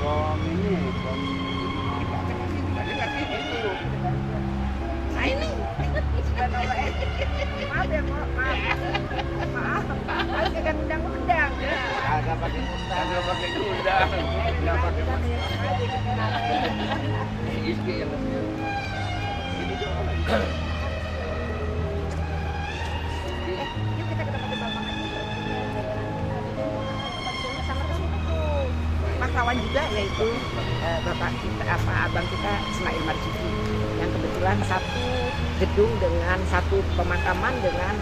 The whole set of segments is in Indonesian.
Bom ini, bom Nah ini maaf ya kok, maaf harus kagak undang-undang agak pakai undang, agak pakai undang, nggak pakai istri yang ini doang. Yuk kita ke tempat bapak aja. Sama kesini tuh pahlawan juga, yaitu bapak kita, abang kita Ismail Marzuki, yang kebetulan satu gedung dengan satu pemakaman dengan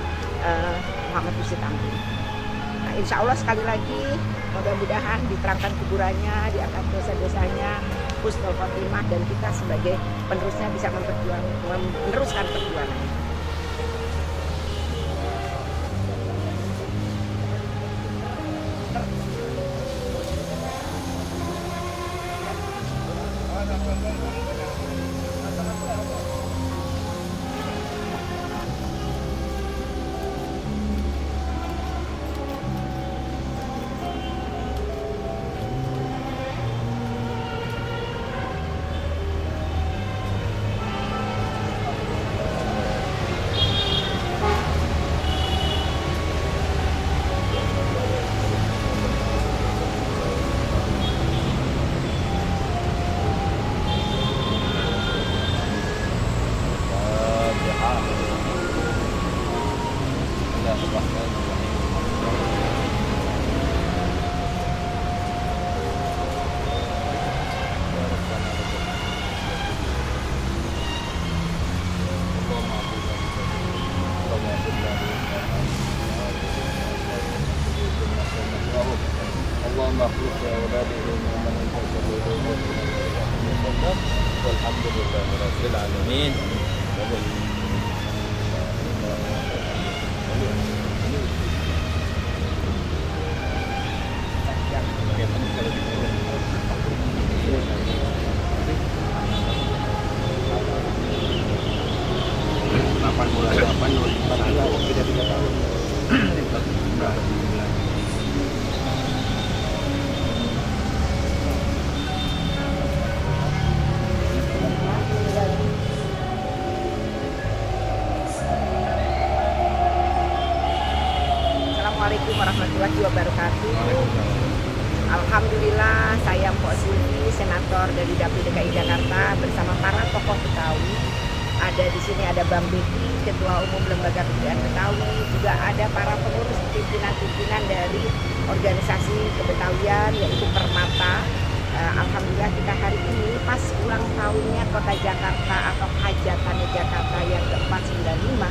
Muhammad Yusuf Tamrin. Nah, insya Allah sekali lagi mudah-mudahan diterangkan kuburannya, diangkat dosa-dosanya, husnul khotimah, dan kita sebagai penerusnya bisa meneruskan perjuangan. اللهم اخلص لأولادهم ومن يتقبلهم والحمد لله رب العالمين. Assalamualaikum warahmatullahi wabarakatuh. Alhamdulillah, saya Mpok Silvi, senator dari Dapil DKI Jakarta bersama para tokoh Betawi. Ada di sini ada Bang Beki, Ketua Umum Lembaga Kebudayaan Betawi, juga ada para pengurus pimpinan-pimpinan dari organisasi kebetawian yaitu Permata. Alhamdulillah kita hari ini pas ulang tahunnya Kota Jakarta atau Hajatannya Jakarta yang ke-495.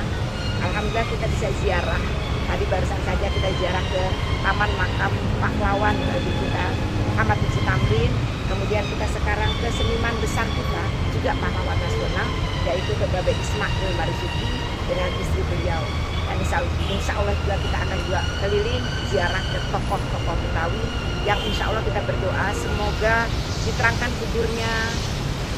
Alhamdulillah kita bisa ziarah. Tadi barusan saja kita ziarah ke Taman Makam Pahlawan bagi kita Muhammad Yusuf Tamrin. Kemudian kita sekarang ke seniman besar kita, juga pahlawan nasional, yaitu ke Bapak Ismail Marzuki dengan istri beliau. Dan insya Allah juga kita akan juga keliling ziarah ke tokoh-tokoh Betawi yang insya Allah kita berdoa semoga diterangkan kuburnya,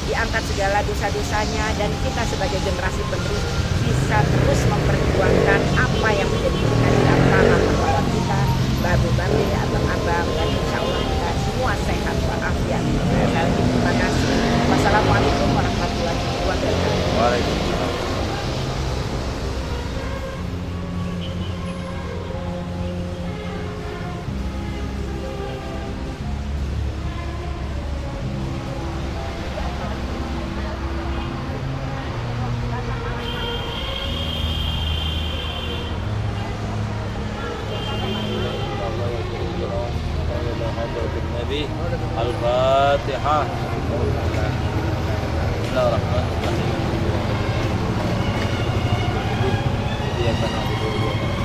diangkat segala dosa-dosanya, dan kita sebagai generasi penerus bisa terus memperjuangkan apa yang menjadi cita-cita para pahlawan kita, babu-babu, abang-abang, dan insya Allah kita semua sehat walafiat. Terima kasih. Wassalamualaikum warahmatullahi wabarakatuh. Waalaikumsalam. Al-Fatihah. Bismillahirrahmanirrahim. Iyyaka na'budu wa iyyaka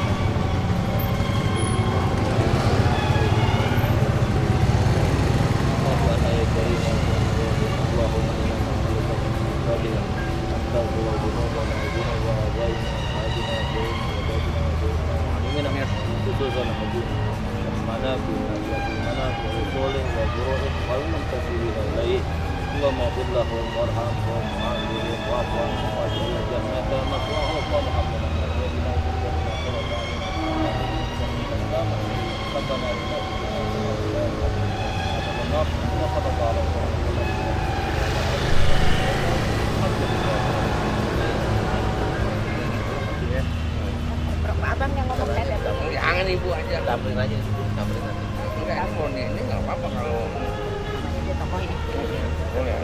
اللهم اغفر لهم وارحمهم وعافهم واعف عنهم واجعل جنة مثواهم اللهم حملنا وإلينا ربنا آتنا في الدنيا حسنة وفي الآخرة حسنة وقنا عذاب النار Pak Abang yang ngomong saya lihat. Jangan ibu aja. Samperin aja, samperin nanti. Enggak, ini nggak apa-apa kalau Namanya dia tokoh ini. boleh.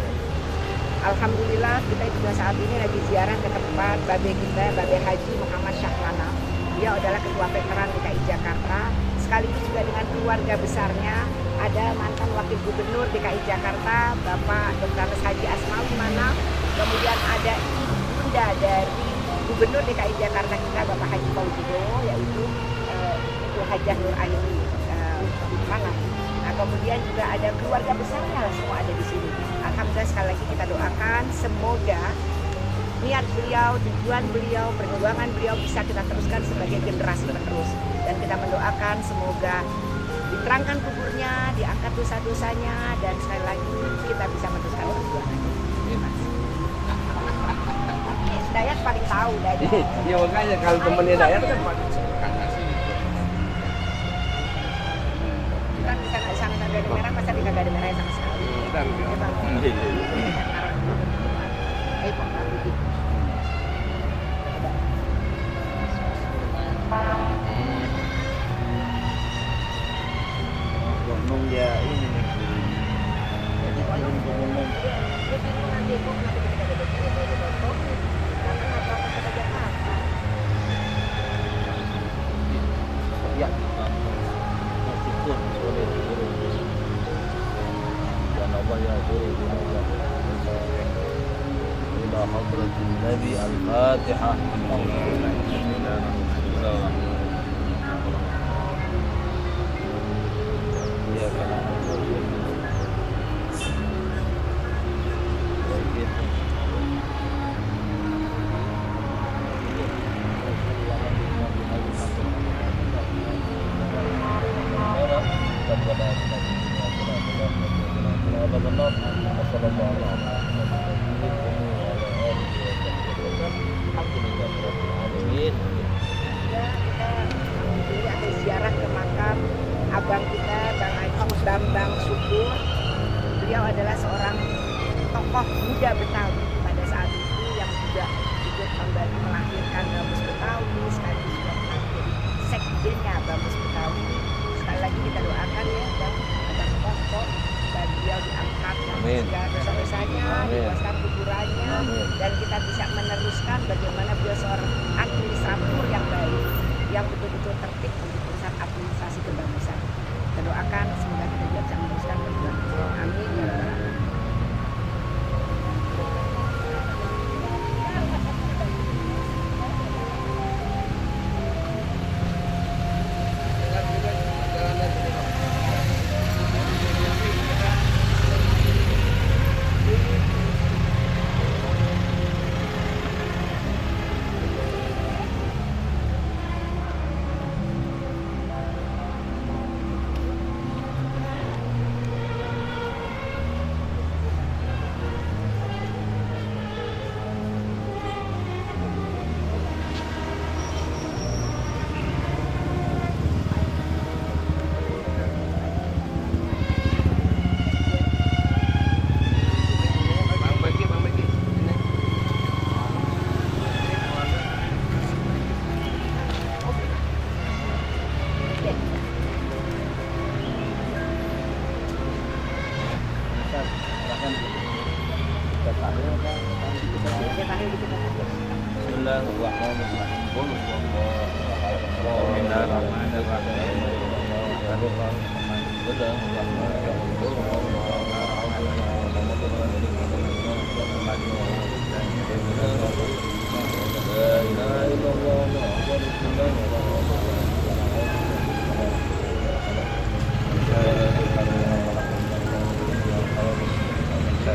Alhamdulillah kita juga saat ini lagi ziarah ke tempat Babe kita, Babe Haji Muhammad Syahrana. Dia adalah ketua veteran DKI Jakarta, sekaligus juga dengan keluarga besarnya. Ada mantan wakil gubernur DKI Jakarta, Bapak Dr. Haji Asmawi Manaf. Kemudian ada ibunda dari gubernur DKI Jakarta kita, Bapak Haji Fauzido, yaitu Ibu Hajah Nur Aini Manaf. Nah, kemudian juga ada keluarga besarnya semua ada di sini. Alhamdulillah sekali lagi kita doakan semoga niat beliau, tujuan beliau, perjuangan beliau bisa kita teruskan sebagai generasi penerus. Dan kita mendoakan semoga diterangkan kuburnya, diangkat dosa-dosanya, dan sekali lagi kita bisa meneruskan perjuangannya. Dayat paling tahu Dayat. Iya makanya kalau temennya Dayat kan paling Kan bisa nggak sana gada merah, masa di gada merah sama sekali. dan Ya, Bang. Ayo, Pak, Habibie. Gunung ya ini nih. Jadi turun ke gunung. Dia bingung nanti, kok kenapa kita ada foto? Karena nggak tahu kata Jakarta. Ya. Meskipun boleh turun. Dan Allah ya turun di atas. Ila hadratin Nabi Al-Fatihah. Ya karena Ya, kita ini ada ziarah ke makam abang kita, Bang Ajeng Bambang Subur. Beliau adalah seorang tokoh muda Betawi pada saat itu yang juga ikut membantu melahirkan Bamus Betawi, sekaligus juga pernah menjadi sekjennya Bamus Betawi. Sekali lagi kita doakan ya, Bang, agar pokok dan beliau diangkat Amin. segala dosa-dosanya, Amin. dibebaskan kuburannya, Amin. dan kita bisa meneruskan bagaimana beliau seorang administrator yang baik, yang betul-betul tertib untuk urusan administrasi kebagusan. Kita doakan semoga kita juga bisa meneruskan perjuangan beliau. Amin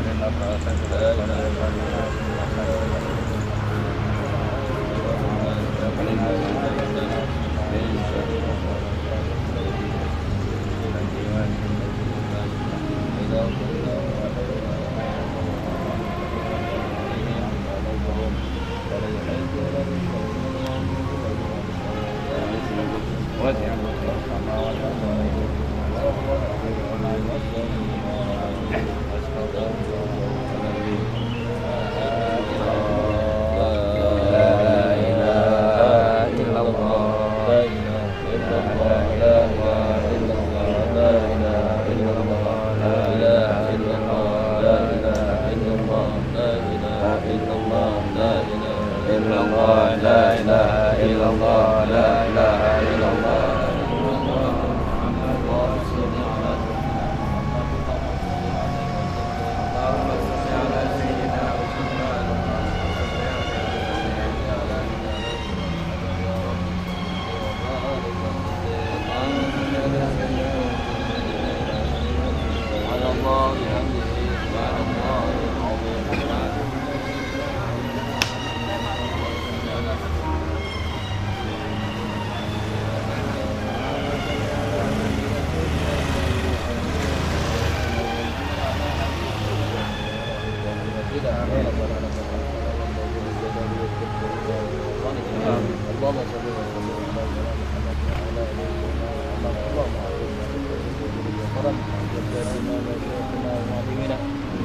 ya Rabbal Alamin. What? illallah, la ilaha illallah, la ilaha illallah.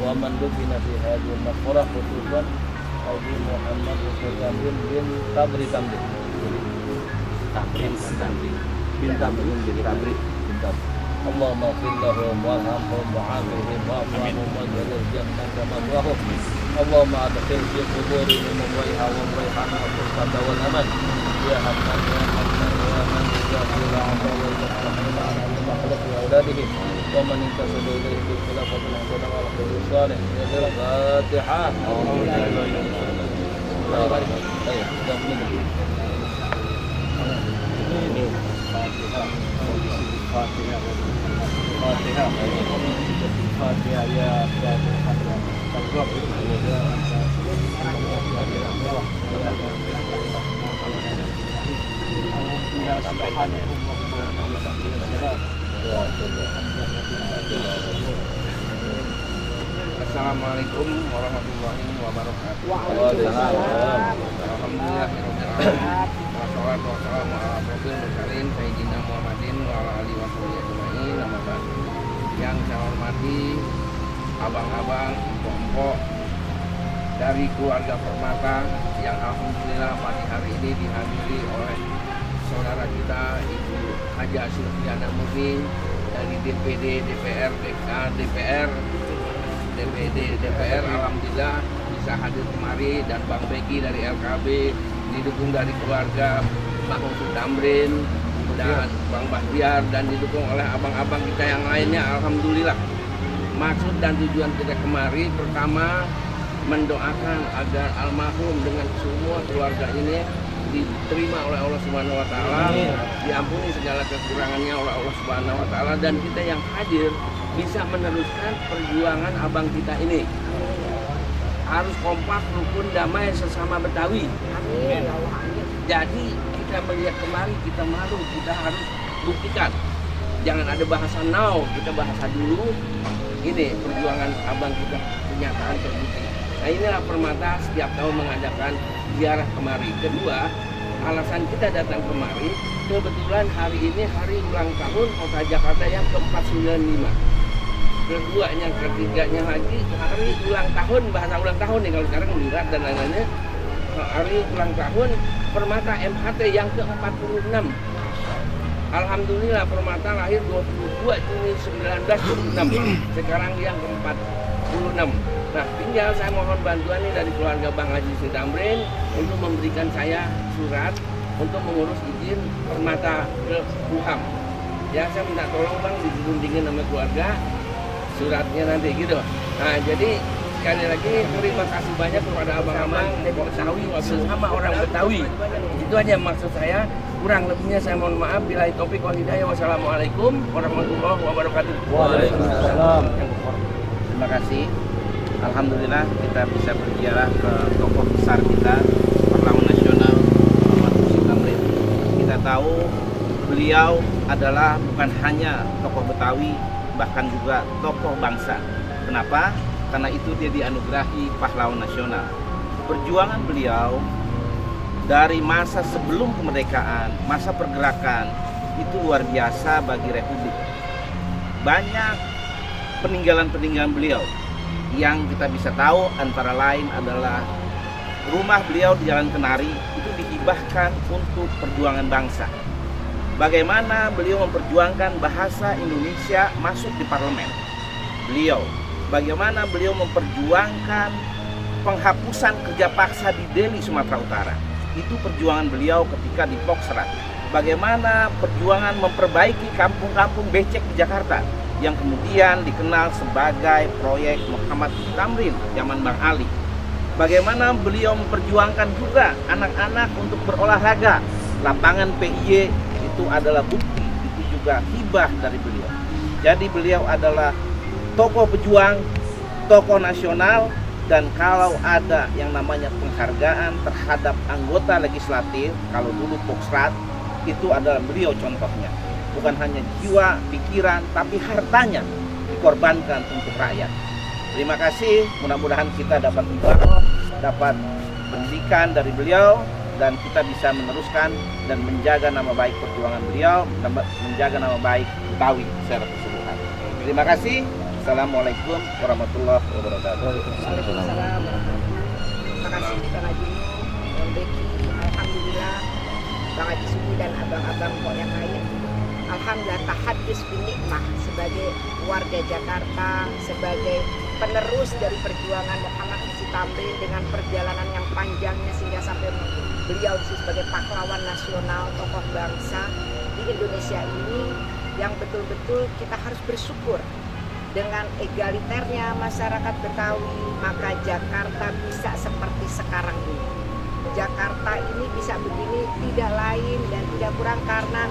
ومن دفن في هذه المقبرة خصوصا Haji Muhammad Hussein Tamrin bin Tabri Tamrin bin Tabri. اللهم اغفر لهم وارحمهم وعافهم واعف عنهم واجعل الجنة مثواهم. اللهم ادخل في قبورهم الريح والريحان والفرقة والأمل يا حنان يا حنان يا من يجازي الأعضاء والمستحيل على المخلوق وأولادهم ومن انتسب إليه بالخلافة الحسنة والخير الصالح. الفاتحة. Fatihah ya Assalamualaikum warahmatullahi wabarakatuh. Waalaikumsalam. Alhamdulillah. Wassalatu wassalamu ala asyrofil mursalin sayyidina Muhammadin wa ala alihi washabihi ajmain. Nama ba'du. Yang saya hormati abang-abang, empok-empok dari keluarga Permata yang alhamdulillah pagi hari ini dihadiri oleh saudara kita Ibu Haja Sulfiana Murni dari DPD, DPR, DPR, alhamdulillah bisa hadir kemari, dan Bang Begi dari LKB didukung dari keluarga Bang Hussein Tamrin dan Bang Bahtiar, dan didukung oleh abang-abang kita yang lainnya. Alhamdulillah. Maksud dan tujuan kita kemari pertama mendoakan agar almarhum dengan semua keluarga ini diterima oleh Allah Subhanahu wa taala, diampuni segala kekurangannya oleh Allah Subhanahu wa taala, dan kita yang hadir bisa meneruskan perjuangan abang kita ini. Harus kompak, rukun, damai sesama Betawi. Amin. Jadi kita melihat kemari, kita malu, kita harus buktikan. Jangan ada bahasa now, kita bahasa dulu. Ini perjuangan abang kita, kenyataan terbukti. Nah inilah Permata setiap tahun mengadakan ziarah kemari. Kedua, alasan kita datang kemari, kebetulan hari ini hari ulang tahun Kota Jakarta yang ke-495. Keduanya, ketiganya lagi hari ulang tahun, bahasa ulang tahun nih kalau sekarang milad dan lain-lainnya. Hari ulang tahun Permata MHT yang ke-46. Alhamdulillah Permata lahir 22 Juni 1926. Sekarang yang ke-46. Nah, tinggal saya mohon bantuan nih dari keluarga Bang Haji Hussein Tamrin untuk memberikan saya surat untuk mengurus izin Permata ke Kuham. Ya, saya minta tolong Bang diguntingin sama keluarga suratnya nanti gitu. Nah, jadi sekali lagi terima kasih banyak kepada abang-abang Betawi sesama orang Betawi. Itu aja maksud saya. Kurang lebihnya saya mohon maaf. Billahi taufik wal hidayah. Wassalamualaikum warahmatullahi wabarakatuh. Waalaikumsalam. Terima kasih. Alhamdulillah kita bisa berziarah ke tokoh besar kita, pahlawan nasional Muhammad Hussein Tamrin. Kita tahu beliau adalah bukan hanya tokoh Betawi, bahkan juga tokoh bangsa. Kenapa? Karena itu dia dianugerahi pahlawan nasional. Perjuangan beliau dari masa sebelum kemerdekaan, masa pergerakan, itu luar biasa bagi Republik. Banyak peninggalan-peninggalan beliau yang kita bisa tahu antara lain adalah rumah beliau di Jalan Kenari itu dihibahkan untuk perjuangan bangsa. Bagaimana beliau memperjuangkan bahasa Indonesia masuk di parlemen beliau, bagaimana beliau memperjuangkan penghapusan kerja paksa di Deli, Sumatera Utara. Itu perjuangan beliau ketika di Poksrat. Bagaimana perjuangan memperbaiki kampung-kampung becek di Jakarta yang kemudian dikenal sebagai proyek Muhammad Tamrin zaman Bang Ali. Bagaimana beliau memperjuangkan juga anak-anak untuk berolahraga. Lapangan PIY itu adalah bukti, itu juga hibah dari beliau. Jadi beliau adalah tokoh pejuang, tokoh nasional, dan kalau ada yang namanya penghargaan terhadap anggota legislatif, kalau dulu Poksrat, itu adalah beliau contohnya. Bukan hanya jiwa, pikiran, tapi hartanya dikorbankan untuk rakyat. Terima kasih, mudah-mudahan kita dapat membangun, dapat pendidikan dari beliau, dan kita bisa meneruskan dan menjaga nama baik perjuangan beliau, menjaga nama baik Betawi secara keseluruhan. Terima kasih. Assalamualaikum warahmatullahi wabarakatuh. Waalaikumsalam. Terima kasih Kang Haji, Bang Beki, alhamdulillah, Bang Haji Sudi dan abang-abang kok yang lain. Alhamdulillah tahadus binikmah sebagai warga Jakarta, sebagai penerus dari perjuangan Muhammad Husni Tamrin dengan perjalanan yang panjangnya sehingga sampai beliau sebagai pahlawan nasional, tokoh bangsa di Indonesia ini, yang betul-betul kita harus bersyukur. Dengan egaliternya masyarakat Betawi, maka Jakarta bisa seperti sekarang ini. Jakarta ini bisa begini tidak lain dan tidak kurang karena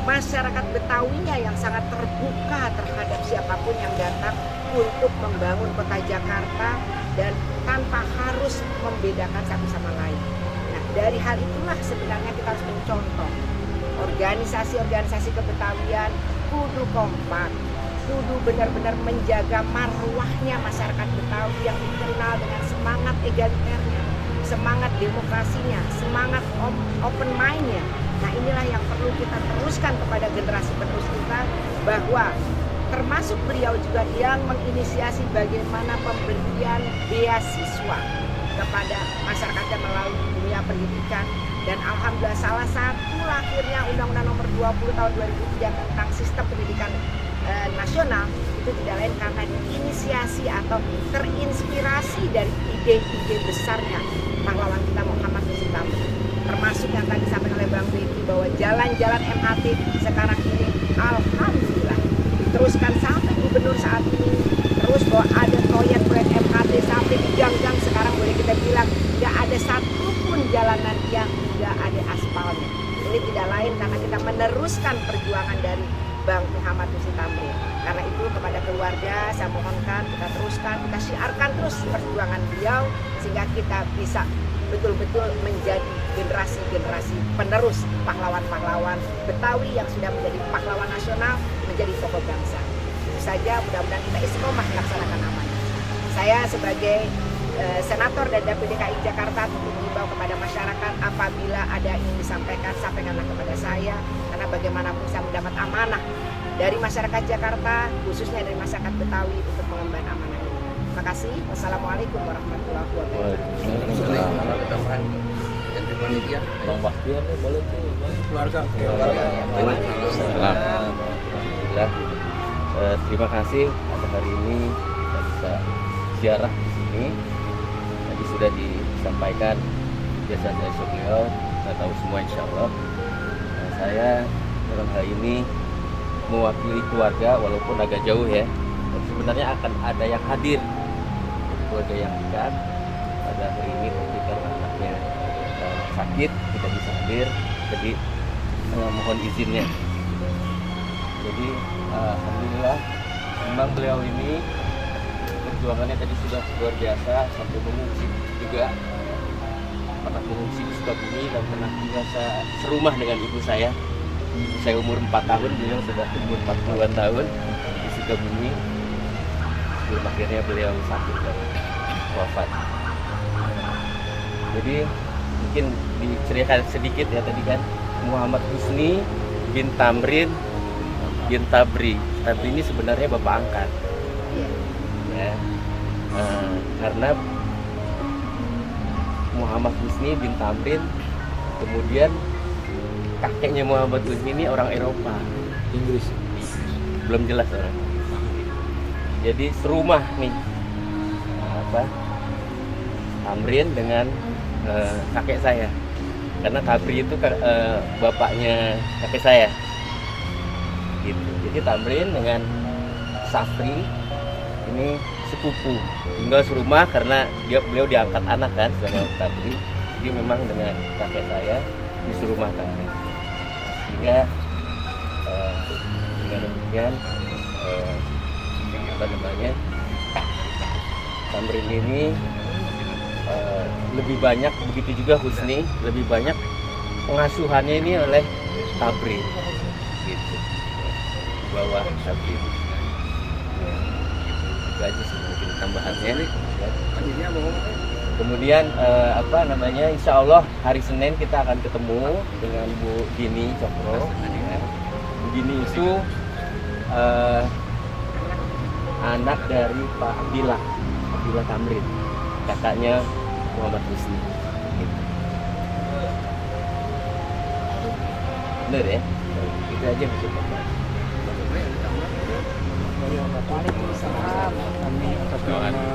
masyarakat Betawinya yang sangat terbuka terhadap siapapun yang datang untuk membangun kota Jakarta dan tanpa harus membedakan satu sama lain. Nah, dari hal itulah sebenarnya kita harus mencontoh organisasi-organisasi kebetawian kudu kompak, kudu benar-benar menjaga marwahnya masyarakat Betawi yang dikenal dengan semangat egaliternya, semangat demokrasinya, semangat open mind-nya. Nah, inilah yang perlu kita teruskan kepada generasi penerus kita, bahwa termasuk beliau juga yang menginisiasi bagaimana pemberian beasiswa kepada masyarakat melalui dunia pendidikan. Dan alhamdulillah salah satu lahirnya Undang-Undang Nomor 20 Tahun 2003 tentang sistem pendidikan nasional itu tidak lain karena diinisiasi atau terinspirasi dari ide-ide besarnya pahlawan kita Muhammad Husni Tamrin. Termasuk yang tadi disampaikan oleh Bang Beki bahwa jalan-jalan MHT sekarang ini alhamdulillah diteruskan sampai gubernur saat ini, terus bahwa ada proyek-proyek MHT sampai di gang-gang sekarang boleh kita bilang tidak ada satupun jalanan yang tidak ada aspalnya. Ini tidak lain karena kita meneruskan perjuangan dari Bang Muhammad Husni Tamrin. Karena itu kepada keluarga saya mohonkan kita teruskan, kita syiarkan terus perjuangan beliau sehingga kita bisa betul-betul menjadi generasi-generasi penerus pahlawan-pahlawan Betawi yang sudah menjadi pahlawan nasional, menjadi tokoh bangsa. Itu saja, mudah-mudahan kita istiqomah melaksanakan amanah. Saya sebagai senator dari Dapil DKI Jakarta tentu mengimbau kepada masyarakat apabila ada yang disampaikan, sampaikanlah kepada saya, karena bagaimanapun saya mendapat amanah dari masyarakat Jakarta, khususnya dari masyarakat Betawi untuk mengemban amanah ini. Terima kasih. Wassalamualaikum warahmatullahi wabarakatuh. Bang Bahtiar nih boleh tuh, Keluarga. Alhamdulillah. Terima kasih pada hari ini kita bisa ziarah di sini. Tadi sudah disampaikan jasa-jasa beliau, kita tahu semua insya Allah. Nah, saya dalam hal ini mewakili keluarga walaupun agak jauh ya. Dan sebenarnya akan ada yang hadir, keluarga yang dekat pada hari ini, tapi karena anaknya sakit tidak bisa hadir, jadi mohon izinnya. Jadi alhamdulillah memang beliau ini perjuangannya tadi sudah luar biasa, sampai mengungsi juga, pernah mengungsi di Sukabumi dan pernah juga serumah dengan ibu saya. Ibu saya umur 4 tahun, beliau sudah umur 40-an tahun di Sukabumi. Sebelum akhirnya beliau sakit dan wafat. Jadi mungkin diceritakan sedikit ya tadi kan, Muhammad Husni bin Tamrin bin Tabri. Tabri ini sebenarnya bapak angkat. Ya, karena Muhammad Husni bin Tamrin, kemudian kakeknya Muhammad Husni ini orang Eropa, Inggris, belum jelas orang. Jadi serumah nih, Tamrin dengan kakek saya, karena Kabri itu bapaknya kakek saya gitu. Jadi Tamrin dengan Safri ini sepupu, tinggal serumah karena beliau diangkat anak kan sama Kabri, jadi memang dengan kakek saya di serumah Tamrin, sehingga dengan demikian Tamrin ini lebih banyak, begitu juga Husni, lebih banyak pengasuhannya ini oleh Kabri gitu, di bawah Kabri. Itu aja sih mungkin tambahannya. Kemudian insya Allah hari Senin kita akan ketemu dengan Bu Dini Cokro. Bu Dini itu anak dari Pak Abdillah Tamrin, kakaknya Muhammad Husni. Bener ya? Itu aja bisa Pak. Waalaikumsalam. Kami atas nama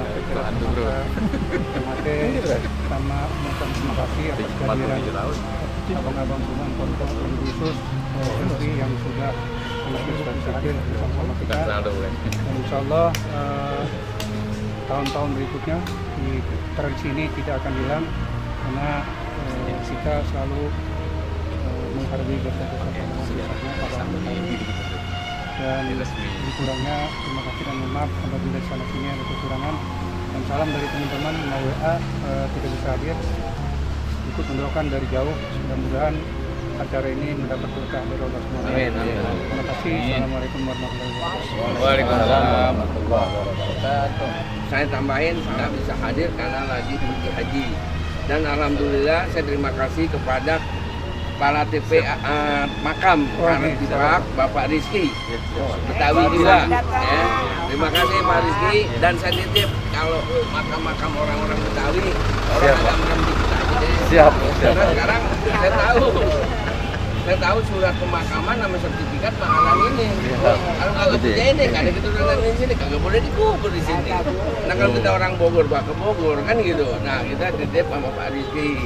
sama mengucapkan terima kasih atas kehadiran abang-abang rumah pondok khusus Henry yang sudah hadir bersama kita. Dan insya Allah tahun-tahun berikutnya di tradisi ini tidak akan hilang, karena kita selalu menghargai bersama-sama para anggota. Dan kurangnya terima kasih dan mohon maaf apabila di sana sini ada kekurangan, dan salam dari teman-teman mau WA tidak bisa hadir, ikut mendoakan dari jauh. Mudah-mudahan acara ini mendapat berkah dari Allah SWT. Terima kasih. Assalamualaikum warahmatullahi wabarakatuh. Waalaikumsalam warahmatullahi wabarakatuh. Saya tambahin, saya bisa hadir karena lagi pergi haji, dan alhamdulillah saya terima kasih kepada Kepala TP Makam Arab Bapak Rizky Betawi juga ya. Terima kasih Pak Rizky, dan saya titip kalau makam-makam orang-orang Betawi orang agak mengerti kita aja deh. Siap. Karena sekarang saya tahu surat pemakaman sama sertifikat pangalan ini. Kalau nggak punya ini, nggak ada keturunan di sini, kagak boleh dikubur di sini. Nah kalau kita orang Bogor, Pak ke Bogor kan gitu. Nah kita titip sama Pak Rizky,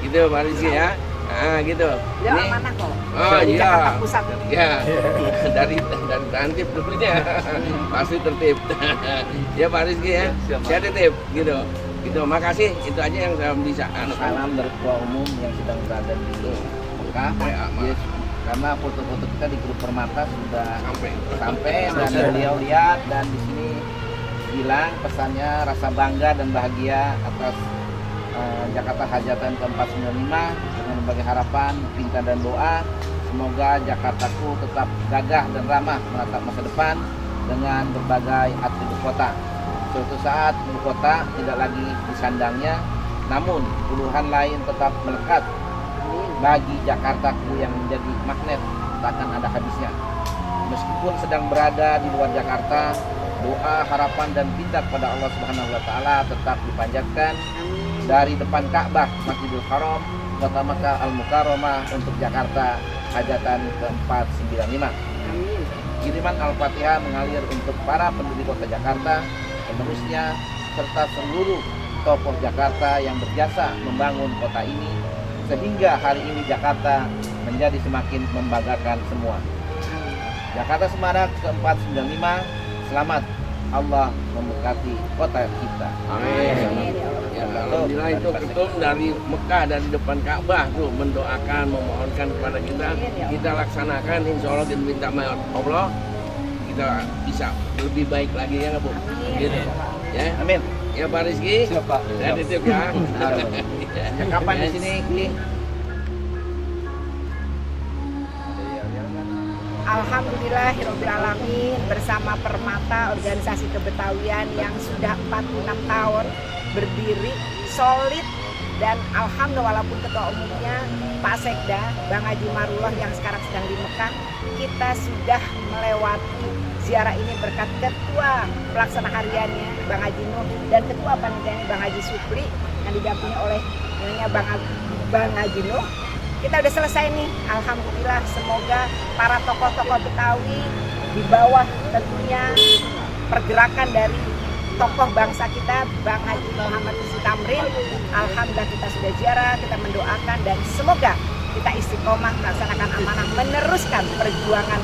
gitu Pak Rizky ya. Nah gitu. Beliau amanah kok. Oh Dari iya. Jakarta Pusat. Ya. dari Tantip dulunya. Pasti tertib. Ya Pak Rizky ya. Saya titip gitu. Gitu. Makasih. Itu aja yang saya bisa. Salam dari Ketua Umum yang sedang berada di Mekah. Yes. Karena foto-foto kita di grup Permata sudah sampai dan beliau lihat, dan di sini bilang pesannya rasa bangga dan bahagia atas Jakarta Hajatan ke-495 dengan berbagai harapan, pinta dan doa. Semoga Jakartaku tetap gagah dan ramah menatap masa depan dengan berbagai atribut kota. Suatu saat ibu kota tidak lagi disandangnya, namun puluhan lain tetap melekat bagi Jakartaku yang menjadi magnet takkan ada habisnya. Meskipun sedang berada di luar Jakarta, doa, harapan dan pinta kepada Allah Subhanahu wa taala tetap dipanjatkan dari depan Ka'bah Masjidil Haram, Kota Makkah Al-Mukarramah untuk Jakarta Hajatan ke-495. Kiriman Al-Fatihah mengalir untuk para penduduk kota Jakarta, penerusnya, serta seluruh tokoh Jakarta yang berjasa membangun kota ini, sehingga hari ini Jakarta menjadi semakin membanggakan semua. Jakarta Semarak ke-495, selamat. Allah memberkati kota kita. Amin. Ya, alhamdulillah itu ketum dari Mekah, dari depan Ka'bah tuh mendoakan, memohonkan kepada kita. Kita laksanakan, insya Allah kita minta sama Allah kita bisa lebih baik lagi ya nggak Bu? Gitu. Ya, Amin. Ya Pak Rizky. Siap Pak. Ya titip ya. Ya, kapan di sini, Ki? Alhamdulillahirobbilalamin, bersama Permata, organisasi kebetawian yang sudah 46 tahun berdiri solid, dan alhamdulillah walaupun ketua umumnya Pak Sekda Bang Haji Marullah yang sekarang sedang di Mekah, kita sudah melewati ziarah ini berkat ketua pelaksana hariannya Bang Haji Nuh dan ketua panitianya Bang Haji Supri yang didampingi oleh Bang Haji Nuh. Kita udah selesai nih, alhamdulillah. Semoga para tokoh-tokoh Betawi di bawah tentunya pergerakan dari tokoh bangsa kita, Bang Haji Muhammad Husni Tamrin. Alhamdulillah kita sudah ziarah, kita mendoakan dan semoga kita istiqomah melaksanakan amanah, meneruskan perjuangan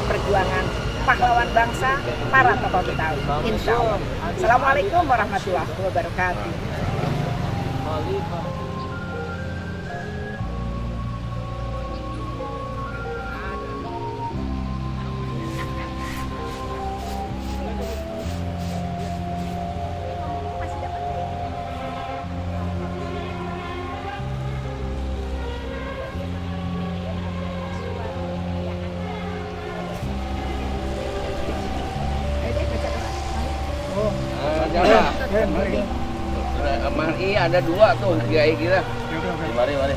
pahlawan bangsa, para tokoh Betawi. Insya Allah. Assalamualaikum warahmatullahi wabarakatuh. Mari ada 2 tuh kiai kita. Mari, mari.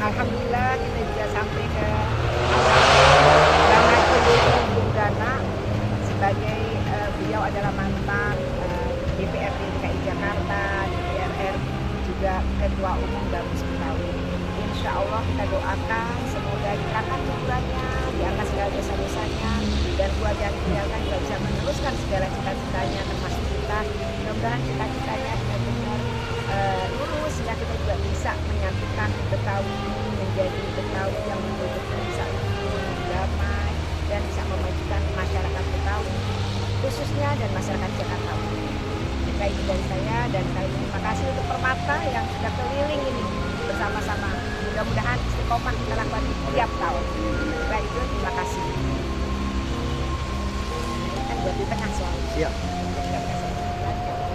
Alhamdulillah kita juga sampai ke Bang Haji Bugana sebagai beliau adalah mantan DPRD DKI Jakarta, DPR RI, juga Ketua Umum Bamus Betawi. Insya Allah kita doakan semoga diangkat kuburannya, diangkat segala dosa-dosanya, dan keluarga yang ditinggalkan juga bisa meneruskan segala cita-citanya termasuk kita. Mudah-mudahan cita-citanya benar-benar lurus sehingga kita juga bisa menyatukan Betawi menjadi Betawi yang betul-betul bisa rukun, damai, dan bisa memajukan masyarakat Betawi khususnya dan masyarakat Jakarta. Jika itu dari saya, dan kali ini terima kasih untuk Permata yang sudah keliling ini bersama-sama. Mudah-mudahan istiqomah kita lakukan tiap tahun. Jika itu terima kasih. Kan buat di tengah soalnya. Siap.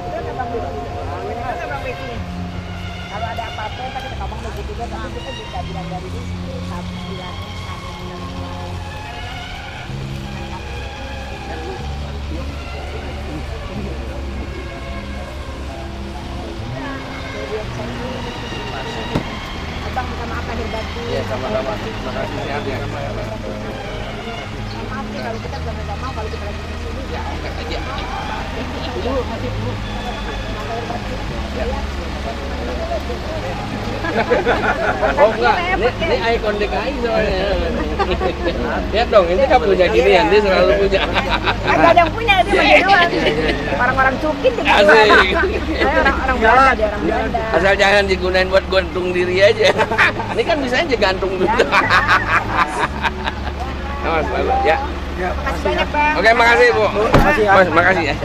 Itu kan Bang Beki. Itu kan Bang Beki. Kalau ada apa-apa kita ngomong begitu juga, tapi kita bisa bilang dari sini satu bilangnya kami menang. Abang minta maaf lahir batin. Ya, sama-sama. Terima kasih, sehat ya. Maaf nih kalau kita belum minta maaf kalau kita lagi di sini. Ya, angkat aja. Dulu masih dulu. Lahir batin. Ya. Oh enggak, ini ikon DKI soalnya. Lihat dong, ini kan punya ginian, dia selalu punya. Agak ada yang punya, dia pakai doang. Orang-orang cukin juga. Asik. Orang Belanda, dia orang Belanda. Asal jangan digunain buat gantung diri aja. Ini kan bisa aja gantung dulu. Mas, ya. Makasih banyak, Bang. Oke, makasih Bu. Mas, makasih ya.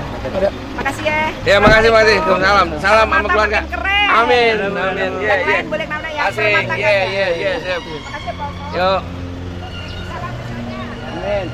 Makasih ya. Ya, makasih. Salam salam sama Permata keluarga. makin keren. Amin, amin. Yang Ya, ya. lain boleh mana ya? Asik, Permata ya, kan? ya, ya, siap. Makasih, Pak. Yuk. Salam semuanya. Amin.